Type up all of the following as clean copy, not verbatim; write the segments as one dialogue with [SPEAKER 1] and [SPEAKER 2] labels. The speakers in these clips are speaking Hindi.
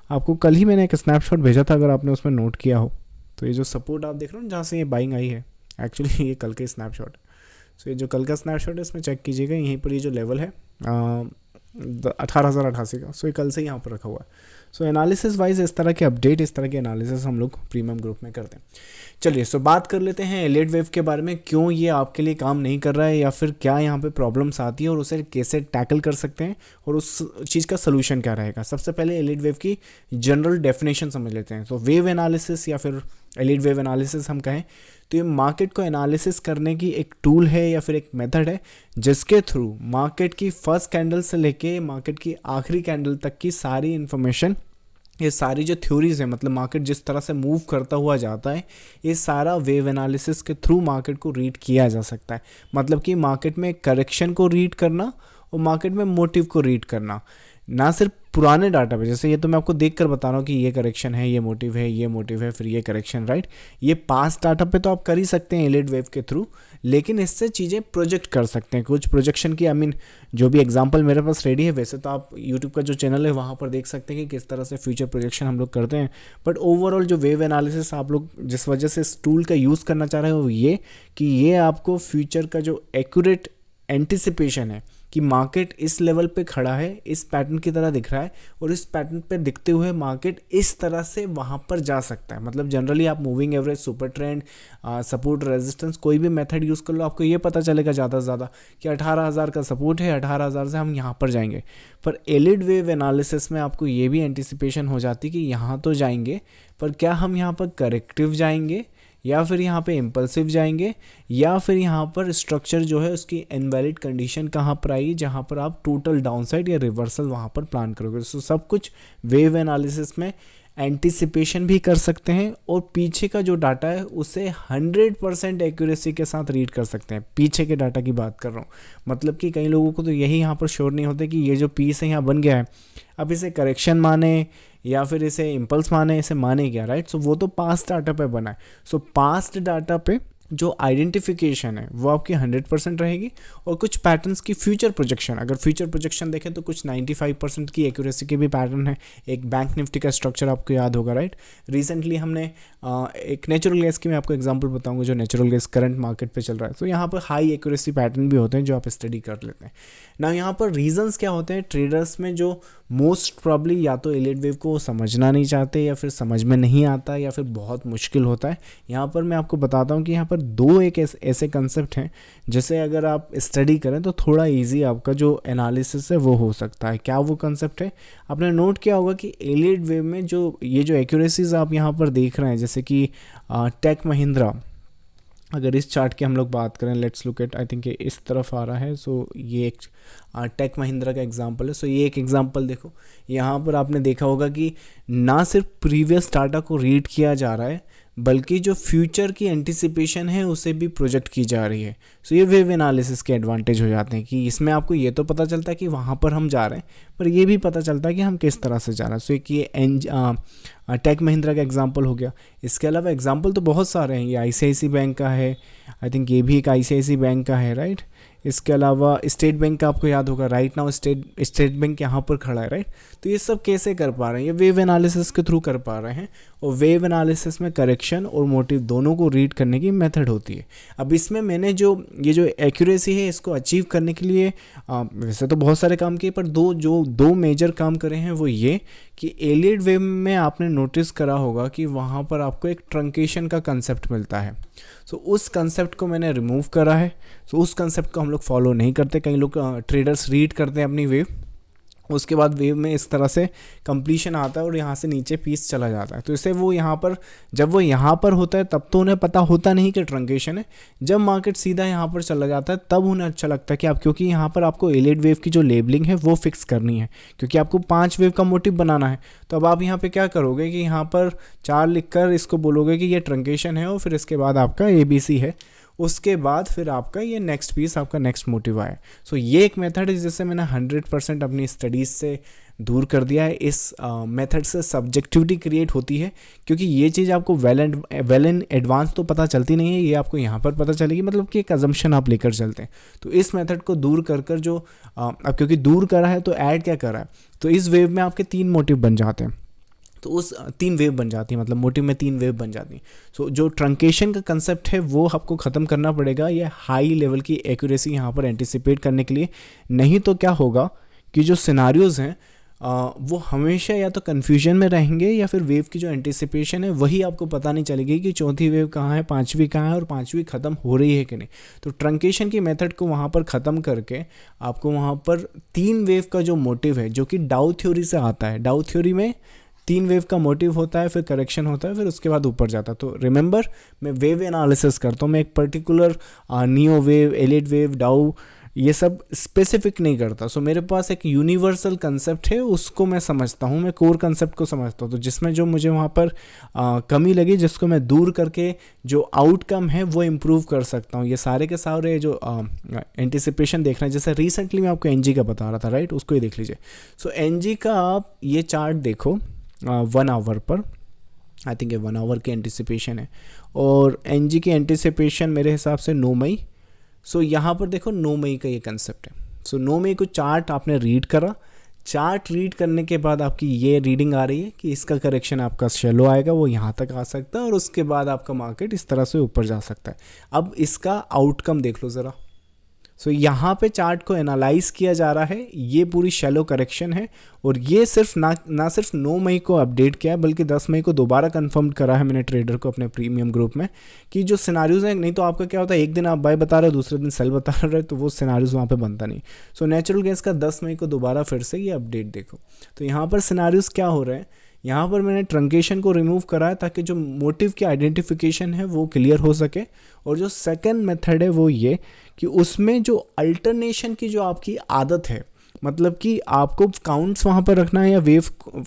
[SPEAKER 1] आपको कल ही मैंने एक स्नैपशॉट भेजा था, अगर आपने उसमें नोट किया हो। तो ये जो सपोर्ट आप देख रहे हो ना, जहाँ से ये बाइंग आई है, एक्चुअली ये कल का स्नैपशॉट। सो ये जो कल का स्नैपशॉट है, इसमें चेक कीजिएगा, यहीं पर ये जो लेवल है 18,088 का, सो ये कल से यहाँ पर रखा हुआ है। सो एनालिसिस वाइज इस तरह के अपडेट, इस तरह के एनालिसिस हम लोग प्रीमियम ग्रुप में करते हैं। चलिए, सो बात कर लेते हैं एलियट वेव के बारे में, क्यों ये आपके लिए काम नहीं कर रहा है, या फिर क्या यहाँ पे प्रॉब्लम्स आती है और उसे कैसे टैकल कर सकते हैं, और उस चीज़ का सोल्यूशन क्या रहेगा। सबसे पहले एलियट वेव की जनरल डेफिनेशन समझ लेते हैं। तो वेव एनालिसिस या फिर एलियट वेव एनालिसिस हम कहें तो ये मार्केट को एनालिसिस करने की एक टूल है या फिर एक मेथड है, जिसके थ्रू मार्केट की फर्स्ट कैंडल से लेके मार्केट की आखिरी कैंडल तक की सारी इन्फॉर्मेशन, ये सारी जो थ्योरीज है, मतलब मार्केट जिस तरह से मूव करता हुआ जाता है, ये सारा वेव एनालिसिस के थ्रू मार्केट को रीड किया जा सकता है। मतलब कि मार्केट में करेक्शन को रीड करना और मार्केट में मोटिव को रीड करना, ना सिर्फ पुराने डाटा पे, जैसे ये तो मैं आपको देख कर बता रहा हूँ कि ये करेक्शन है, ये मोटिव है, ये मोटिव है, फिर ये करेक्शन, राइट। ये पास्ट डाटा पे तो आप कर ही सकते हैं एलियट वेव के थ्रू, लेकिन इससे चीज़ें प्रोजेक्ट कर सकते हैं, कुछ प्रोजेक्शन की। आई मीन जो भी एग्जांपल मेरे पास रेडी है, वैसे तो आप यूट्यूब का जो चैनल है वहाँ पर देख सकते हैं कि किस तरह से फ्यूचर प्रोजेक्शन हम लोग करते हैं। बट ओवरऑल जो वेव एनालिसिस आप लोग जिस वजह से इस टूल का यूज़ करना चाह रहे हो, वो ये कि ये आपको फ्यूचर का जो एक्यूरेट एंटिसिपेशन है कि मार्केट इस लेवल पे खड़ा है, इस पैटर्न की तरह दिख रहा है, और इस पैटर्न पे दिखते हुए मार्केट इस तरह से वहाँ पर जा सकता है। मतलब जनरली आप moving average, super trend, support, resistance, कोई भी मेथड यूज़ कर लो, आपको ये पता चलेगा ज़्यादा से ज़्यादा कि 18,000 का सपोर्ट है, 18,000 से हम यहाँ पर जाएंगे। पर एलियट वेव एनालिसिस में आपको ये भी एंटिसिपेशन हो जाती है कि यहाँ तो जाएंगे, पर क्या हम यहाँ पर करेक्टिव जाएंगे, या फिर यहाँ पे इम्पल्सिव जाएंगे, या फिर यहाँ पर स्ट्रक्चर जो है उसकी इनवैलिड कंडीशन कहाँ पर आएगी, जहाँ पर आप टोटल डाउनसाइड या रिवर्सल वहाँ पर प्लान करोगे। सो सब कुछ वेव एनालिसिस में एंटिसिपेशन भी कर सकते हैं, और पीछे का जो डाटा है उसे 100% एक्यूरेसी के साथ रीड कर सकते हैं। पीछे के डाटा की बात कर रहा हूँ, मतलब कि कई लोगों को तो यही यहाँ पर श्योर नहीं होते कि ये जो पीस है यहाँ बन गया है, अब इसे करेक्शन माने या फिर इसे इम्पल्स माने, इसे माने क्या, राइट। सो वो तो पास्ट डाटा पे बना है। सो पास्ट डाटा पे जो आइडेंटिफिकेशन है वो आपकी 100% रहेगी, और कुछ पैटर्न्स की फ्यूचर प्रोजेक्शन, अगर फ्यूचर प्रोजेक्शन देखें तो कुछ 95% की एक्यूरेसी के भी पैटर्न है। एक बैंक निफ्टी का स्ट्रक्चर आपको याद होगा, राइट। रिसेंटली हमने एक नेचुरल गैस की मैं आपको एग्जांपल बताऊंगा, जो नेचुरल गैस करंट मार्केट पे चल रहा है, तो यहाँ पर हाई एक्यूरेसी पैटर्न भी होते हैं जो आप स्टडी कर लेते हैं ना। यहाँ पर रीजंस क्या होते हैं ट्रेडर्स में, जो मोस्ट प्रॉब्ली या तो एलियट वेव को समझना नहीं चाहते, या फिर समझ में नहीं आता, या फिर बहुत मुश्किल होता है। यहाँ पर मैं आपको बताता हूँ कि यहाँ पर दो एक ऐसे कंसेप्ट हैं जैसे अगर आप स्टडी करें तो थोड़ा इजी आपका जो एनालिसिस है वो हो सकता है। क्या वो कंसेप्ट है, आपने नोट किया होगा कि एलियट वेव में जो ये जो एक्यूरेसीज आप यहाँ पर देख रहे हैं, जैसे कि टेक महिंद्रा, अगर इस चार्ट की हम लोग बात करें, let's look at, I think ये इस तरफ आ रहा है। सो ये एक टेक महिंद्रा का एग्जांपल है। सो ये एक एग्जांपल देखो, यहाँ पर आपने देखा होगा कि ना सिर्फ प्रीवियस डाटा को रीड किया जा रहा है, बल्कि जो फ्यूचर की एंटिसिपेशन है उसे भी प्रोजेक्ट की जा रही है। सो ये वेव एनालिसिस के एडवांटेज हो जाते हैं कि इसमें आपको ये तो पता चलता है कि वहाँ पर हम जा रहे हैं, पर ये भी पता चलता है कि हम किस तरह से जा रहे हैं। सो एक ये टेक महिंद्रा का एग्जांपल हो गया। इसके अलावा एग्जांपल तो बहुत सारे हैं, ये आईसीआईसी बैंक का है, आई थिंक ये भी एक आईसीआईसी बैंक का है, राइट। इसके अलावा स्टेट बैंक का आपको याद होगा, राइट नाउ स्टेट बैंक यहाँ पर खड़ा है, राइट। तो ये सब कैसे कर पा रहे हैं, ये वेव एनालिसिस के थ्रू कर पा रहे हैं, और वेव एनालिसिस में करेक्शन और मोटिव दोनों को रीड करने की मेथड होती है। अब इसमें मैंने जो ये जो एक्यूरेसी है इसको अचीव करने के लिए वैसे तो बहुत सारे काम किए, पर दो मेजर काम करे हैं, वो ये कि एलियट वेव में आपने नोटिस करा होगा कि वहाँ पर आपको एक ट्रंकेशन का कंसेप्ट मिलता है। सो उस कंसेप्ट को मैंने रिमूव करा है। सो उस कंसेप्ट को हम लोग फॉलो नहीं करते। कई लोग ट्रेडर्स रीड करते हैं अपनी वेव, उसके बाद वेव में इस तरह से कंप्लीशन आता है और यहाँ से नीचे पीस चला जाता है। तो इससे वो यहाँ पर, जब वो यहाँ पर होता है तब तो उन्हें पता होता नहीं कि ट्रंकेशन है, जब मार्केट सीधा यहाँ पर चला जाता है तब उन्हें अच्छा लगता है कि आप, क्योंकि यहाँ पर आपको एलियट वेव की जो लेबलिंग है वो फिक्स करनी है, क्योंकि आपको 5 वेव का मोटिव बनाना है। तो अब आप यहाँ पे क्या करोगे कि यहाँ पर 4 लिखकर इसको बोलोगे कि ये ट्रंकेशन है, और फिर इसके बाद आपका ABC है, उसके बाद फिर आपका ये नेक्स्ट पीस, आपका नेक्स्ट मोटिव आए। सो ये एक मेथड है जिससे मैंने 100% अपनी स्टडीज़ से दूर कर दिया है। इस मेथड से सब्जेक्टिविटी क्रिएट होती है, क्योंकि ये चीज़ आपको वेल इन एडवांस तो पता चलती नहीं है, ये आपको यहाँ पर पता चलेगी, मतलब कि एक अजम्पशन आप लेकर चलते हैं। तो इस मेथड को दूर कर जो अब क्योंकि दूर करा है तो ऐड क्या करा है, तो इस वेव में आपके 3 मोटिव बन जाते हैं। तो उस 3 वेव बन जाती है, मतलब मोटिव में 3 वेव बन जाती हैं। सो जो ट्रंकेशन का कंसेप्ट है वो आपको ख़त्म करना पड़ेगा, ये हाई लेवल की एक्यूरेसी यहाँ पर एंटिसिपेट करने के लिए। नहीं तो क्या होगा कि जो सिनारियोज़ हैं वो हमेशा या तो कन्फ्यूजन में रहेंगे, या फिर वेव की जो एंटिसिपेशन है वही आपको पता नहीं चलेगी कि चौथी वेव कहाँ है, पांचवी कहाँ है, और पांचवी ख़त्म हो रही है कि नहीं। तो ट्रंकेशन की मेथड को वहाँ पर ख़त्म करके आपको वहाँ पर 3 वेव का जो मोटिव है, जो कि डाउ थ्योरी से आता है, डाउ थ्योरी में 3 वेव का मोटिव होता है, फिर करेक्शन होता है, फिर उसके बाद ऊपर जाता है। तो रिमेंबर, मैं वेव एनालिसिस करता हूँ, मैं एक particular neo wave, elite wave, डाउ, ये सब स्पेसिफिक नहीं करता। सो मेरे पास एक यूनिवर्सल कंसेप्ट है, उसको मैं समझता हूँ, मैं कोर कंसेप्ट को समझता हूँ। तो जिसमें जो मुझे वहाँ पर कमी लगी, जिसको मैं दूर करके जो आउटकम है वो इम्प्रूव कर सकता हूँ, ये सारे के सारे जो एंटिसिपेशन देखना है। जैसे रिसेंटली मैं आपको एनजी का बता रहा था, राइट, उसको ही देख लीजिए। सो एनजी का आप ये चार्ट देखो 1 आवर पर, आई थिंक ये 1 आवर की एंटिसिपेशन है, और एनजी की एंटिसिपेशन मेरे हिसाब से 9 मई। सो यहाँ पर देखो 9 मई का ये कंसेप्ट है। सो 9 मई को चार्ट आपने रीड करा, चार्ट रीड करने के बाद आपकी ये रीडिंग आ रही है कि इसका करेक्शन आपका शैलो आएगा, वो यहाँ तक आ सकता है, और उसके बाद आपका मार्केट इस तरह से ऊपर जा सकता है। अब इसका आउटकम देख लो ज़रा। सो यहाँ पे चार्ट को एनालाइज किया जा रहा है, ये पूरी शैलो करेक्शन है, और ये सिर्फ ना सिर्फ 9 मई को अपडेट किया है, बल्कि 10 मई को दोबारा कंफर्म करा है मैंने ट्रेडर को अपने प्रीमियम ग्रुप में, कि जो सिनारियोज हैं, नहीं तो आपका क्या होता है, एक दिन आप बाय बता रहे हो, दूसरे दिन सेल बता रहे हो, तो वो सिनारियोज वहाँ पे बनता नहीं। सो नेचुरल गैस का 10 मई को दोबारा फिर से ये अपडेट देखो। तो यहाँ पर सिनारियोज क्या हो रहे हैं, यहाँ पर मैंने ट्रंकेशन को रिमूव करा है ताकि जो मोटिव की आइडेंटिफिकेशन है वो क्लियर हो सके। और जो सेकंड मेथड है वो ये कि उसमें जो अल्टरनेशन की जो आपकी आदत है, मतलब कि आपको काउंट्स वहाँ पर रखना है या वेव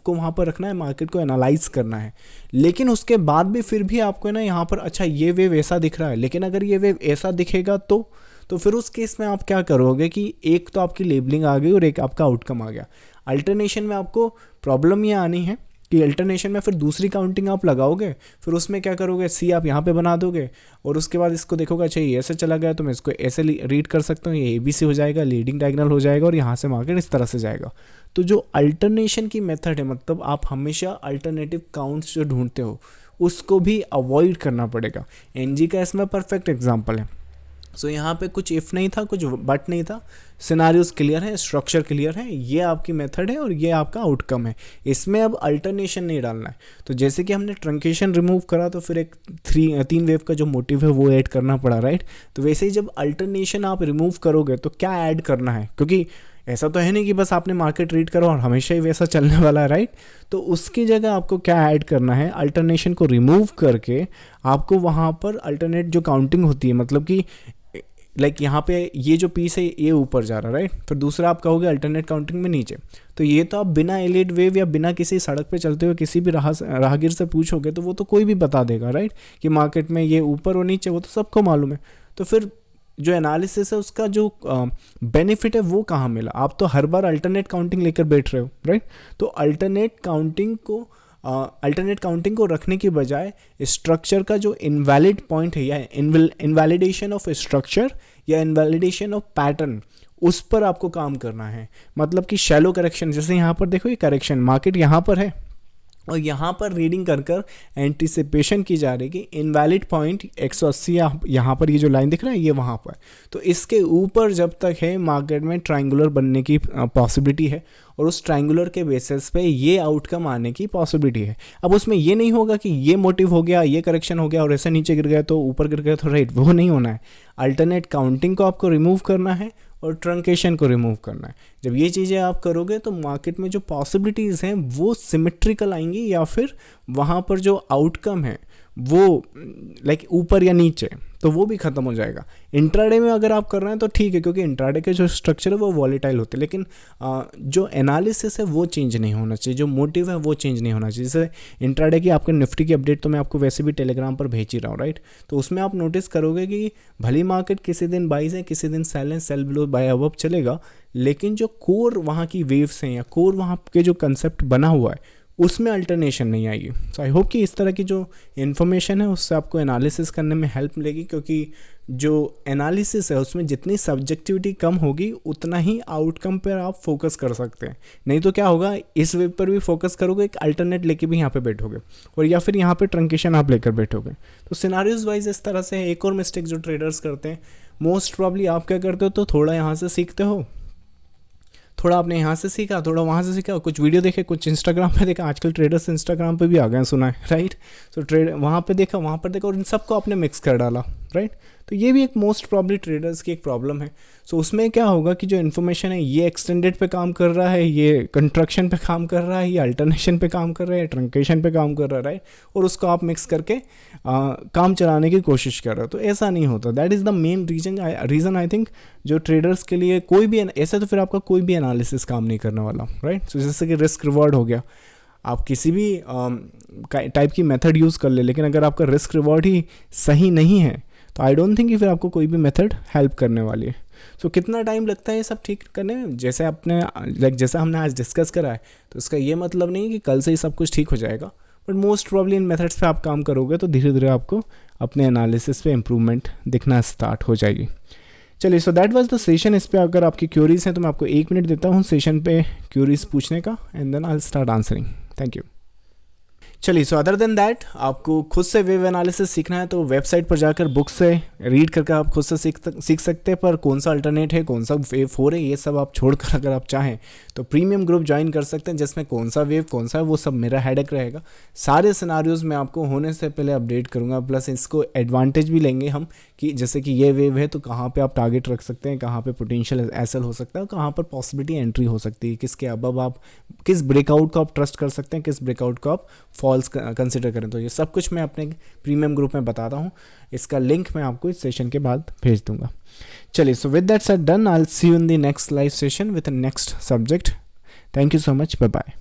[SPEAKER 1] को वहाँ पर रखना है, मार्केट को एनालाइज करना है, लेकिन उसके बाद भी फिर भी आपको ना यहाँ पर अच्छा ये वेव ऐसा दिख रहा है, लेकिन अगर ये वेव ऐसा दिखेगा तो फिर उस केस में आप क्या करोगे कि एक तो आपकी लेबलिंग आ गई और एक आपका आउटकम आ गया। अल्टरनेशन में आपको प्रॉब्लम ये आनी है कि अल्टरनेशन में फिर दूसरी काउंटिंग आप लगाओगे, फिर उसमें क्या करोगे, सी आप यहाँ पे बना दोगे, और उसके बाद इसको देखोगे अच्छा ये ऐसे चला गया तो मैं इसको ऐसे रीड कर सकता हूँ, ये ABC हो जाएगा, लीडिंग डायगोनल हो जाएगा, और यहाँ से मार्केट इस तरह से जाएगा। तो जो अल्टरनेशन की मेथड है, मतलब आप हमेशा अल्टरनेटिव काउंट्स जो ढूंढते हो उसको भी अवॉइड करना पड़ेगा। एनजी का इसमें परफेक्ट एग्जाम्पल है। सो यहाँ पे कुछ इफ़ नहीं था, कुछ बट नहीं था, सिनारियोज क्लियर है, स्ट्रक्चर क्लियर है, ये आपकी मेथड है और ये आपका आउटकम है। इसमें अब अल्टरनेशन नहीं डालना है। तो जैसे कि हमने ट्रंकेशन रिमूव करा तो फिर एक 3 वेव का जो मोटिव है वो ऐड करना पड़ा, राइट। तो वैसे ही जब अल्टरनेशन आप रिमूव करोगे तो क्या ऐड करना है, क्योंकि ऐसा तो है नहीं कि बस आपने मार्केट रीड करो और हमेशा ही वैसा चलने वाला है, राइट। तो उसकी जगह आपको क्या ऐड करना है, अल्टरनेशन को रिमूव करके आपको वहाँ पर अल्टरनेट जो काउंटिंग होती है, मतलब कि लाइक यहाँ पे ये जो पीस है ये ऊपर जा रहा है, राइट। फिर दूसरा आप कहोगे अल्टरनेट काउंटिंग में नीचे। तो ये तो आप बिना एलिट वेव या बिना किसी सड़क पे चलते हुए किसी भी राहगीर से पूछोगे तो वो तो कोई भी बता देगा, राइट, कि मार्केट में ये ऊपर और नीचे, वो तो सबको मालूम है। तो फिर जो एनालिसिस है उसका जो बेनिफिट है वो कहाँ मिला। आप तो हर बार अल्टरनेट काउंटिंग लेकर बैठ रहे हो, राइट। तो अल्टरनेट काउंटिंग को रखने की बजाय स्ट्रक्चर का जो इनवैलिड पॉइंट है, या इनवैलिडेशन ऑफ स्ट्रक्चर या इनवैलिडेशन ऑफ पैटर्न, उस पर आपको काम करना है। मतलब कि शैलो करेक्शन, जैसे यहाँ पर देखो ये करेक्शन, मार्केट यहाँ पर है और यहाँ पर रीडिंग कर एंटिसिपेशन की जा रही है कि इनवैलिड पॉइंट 180 यहाँ पर ये जो लाइन दिख रहा है ये वहाँ पर। तो इसके ऊपर जब तक है मार्केट में ट्रायंगुलर बनने की पॉसिबिलिटी है, और उस ट्रायंगुलर के बेसिस पे ये आउटकम आने की पॉसिबिलिटी है। अब उसमें ये नहीं होगा कि ये मोटिव हो गया, ये करेक्शन हो गया और ऐसे नीचे गिर गया तो ऊपर गिर गया, तो राइट, वो नहीं होना है। अल्टरनेट काउंटिंग को आपको रिमूव करना है और ट्रंकेशन को रिमूव करना है। जब ये चीज़ें आप करोगे तो मार्केट में जो पॉसिबिलिटीज़ हैं वो सिमेट्रिकल आएंगी, या फिर वहाँ पर जो आउटकम है वो लाइक ऊपर या नीचे, तो वो भी ख़त्म हो जाएगा। इंट्राडे में अगर आप कर रहे हैं तो ठीक है, क्योंकि इंट्राडे के जो स्ट्रक्चर है वो वॉलेटाइल होते हैं, लेकिन जो एनालिसिस है वो चेंज नहीं होना चाहिए, जो मोटिव है वो चेंज नहीं होना चाहिए। जैसे इंट्राडे की आपके निफ्टी की अपडेट तो मैं आपको वैसे भी टेलीग्राम पर भेज ही रहा हूँ, राइट। तो उसमें आप नोटिस करोगे कि भली मार्केट किसी दिन बाइज है, किसी दिन सेल है, सेल बिलो बाय अबव चलेगा, लेकिन जो कोर वहाँ की वेव्स हैं या कोर वहाँ के जो कंसेप्ट बना हुआ है उसमें अल्टरनेशन नहीं आएगी। सो आई होप कि इस तरह की जो इन्फॉर्मेशन है उससे आपको एनालिसिस करने में हेल्प मिलेगी, क्योंकि जो एनालिसिस है उसमें जितनी सब्जेक्टिविटी कम होगी उतना ही आउटकम पर आप फोकस कर सकते हैं। नहीं तो क्या होगा, इस वेब पर भी फोकस करोगे, एक अल्टरनेट लेके भी यहाँ पे बैठोगे, और या फिर यहाँ पे ट्रंकेशन आप लेकर बैठोगे। तो सिनारियोज वाइज इस तरह से है। एक और मिस्टेक जो ट्रेडर्स करते हैं, मोस्ट प्रॉब्ली आप क्या करते हो, तो थोड़ा यहाँ से सीखते हो, थोड़ा आपने यहाँ से सीखा, थोड़ा वहाँ से सीखा, कुछ वीडियो देखे, कुछ इंस्टाग्राम पे देखा, आजकल ट्रेडर्स इंस्टाग्राम पे भी आ गए हैं सुना है, राइट। सो ट्रेड वहाँ पे देखा, वहाँ पर देखा, और इन सबको आपने मिक्स कर डाला, राइट। तो ये भी एक मोस्ट प्रॉब्ली ट्रेडर्स की एक प्रॉब्लम है। सो उसमें क्या होगा कि जो इन्फॉर्मेशन है ये एक्सटेंडेड पे काम कर रहा है, ये कंट्रक्शन पे काम कर रहा है, ये अल्टरनेशन पे काम कर रहा है, ट्रंकेशन पे काम कर रहा है, राइट। और उसको आप मिक्स करके काम चलाने की कोशिश कर रहे हो, तो ऐसा नहीं होता। That is the main reason I think जो ट्रेडर्स के लिए कोई भी ऐसे तो फिर आपका कोई भी एनालिसिस काम नहीं करने वाला, राइट। सो जैसे कि रिस्क रिवॉर्ड हो गया, आप किसी भी टाइप की मेथड यूज़ कर ले, लेकिन अगर आपका रिस्क रिवॉर्ड ही सही नहीं है तो आई डोंट थिंक कि फिर आपको कोई भी मेथड हेल्प करने वाली है। सो कितना टाइम लगता है ये सब ठीक करने में, जैसे आपने जैसा हमने आज डिस्कस करा है, तो इसका ये मतलब नहीं है कि कल से ही सब कुछ ठीक हो जाएगा, but most probably in methods पे आप काम करोगे तो धीरे धीरे आपको अपने एनालिसिस पे इम्प्रूवमेंट दिखना स्टार्ट हो जाएगी। चलिए, so that was the session. इस पर अगर आपकी क्यूरीज हैं तो मैं आपको 1 मिनट देता हूँ सेशन पे क्यूरीज पूछने का, and then I will start answering. Thank you. चलिए, सो अदर देन दैट आपको खुद से वेव एनालिसिस सीखना है तो वेबसाइट पर जाकर बुक से रीड करके आप खुद से सीख सकते हैं, पर कौन सा अल्टरनेट है, कौन सा वेव 4 है, ये सब आप छोड़कर अगर आप चाहें तो प्रीमियम ग्रुप ज्वाइन कर सकते हैं, जिसमें कौन सा वेव कौन सा है वो सब मेरा हेडेक रहेगा। सारे सिनारियोज मैं आपको होने से पहले अपडेट करूँगा, प्लस इसको एडवांटेज भी लेंगे हम कि जैसे कि ये वेव है तो कहाँ पे आप टारगेट रख सकते हैं, कहाँ पे पोटेंशियल एसएल हो सकता है, कहाँ पर पॉसिबिलिटी एंट्री हो सकती है, किसके अब आप किस ब्रेकआउट को आप ट्रस्ट कर सकते हैं, किस ब्रेकआउट को आप फॉल्स कंसिडर करें। तो ये सब कुछ मैं अपने प्रीमियम ग्रुप में बताता हूँ। इसका लिंक मैं आपको इस सेशन के बाद भेज दूंगा। चलिए, so with that said done, I will see you in the next live session with the next subject. Thank you so much, bye bye.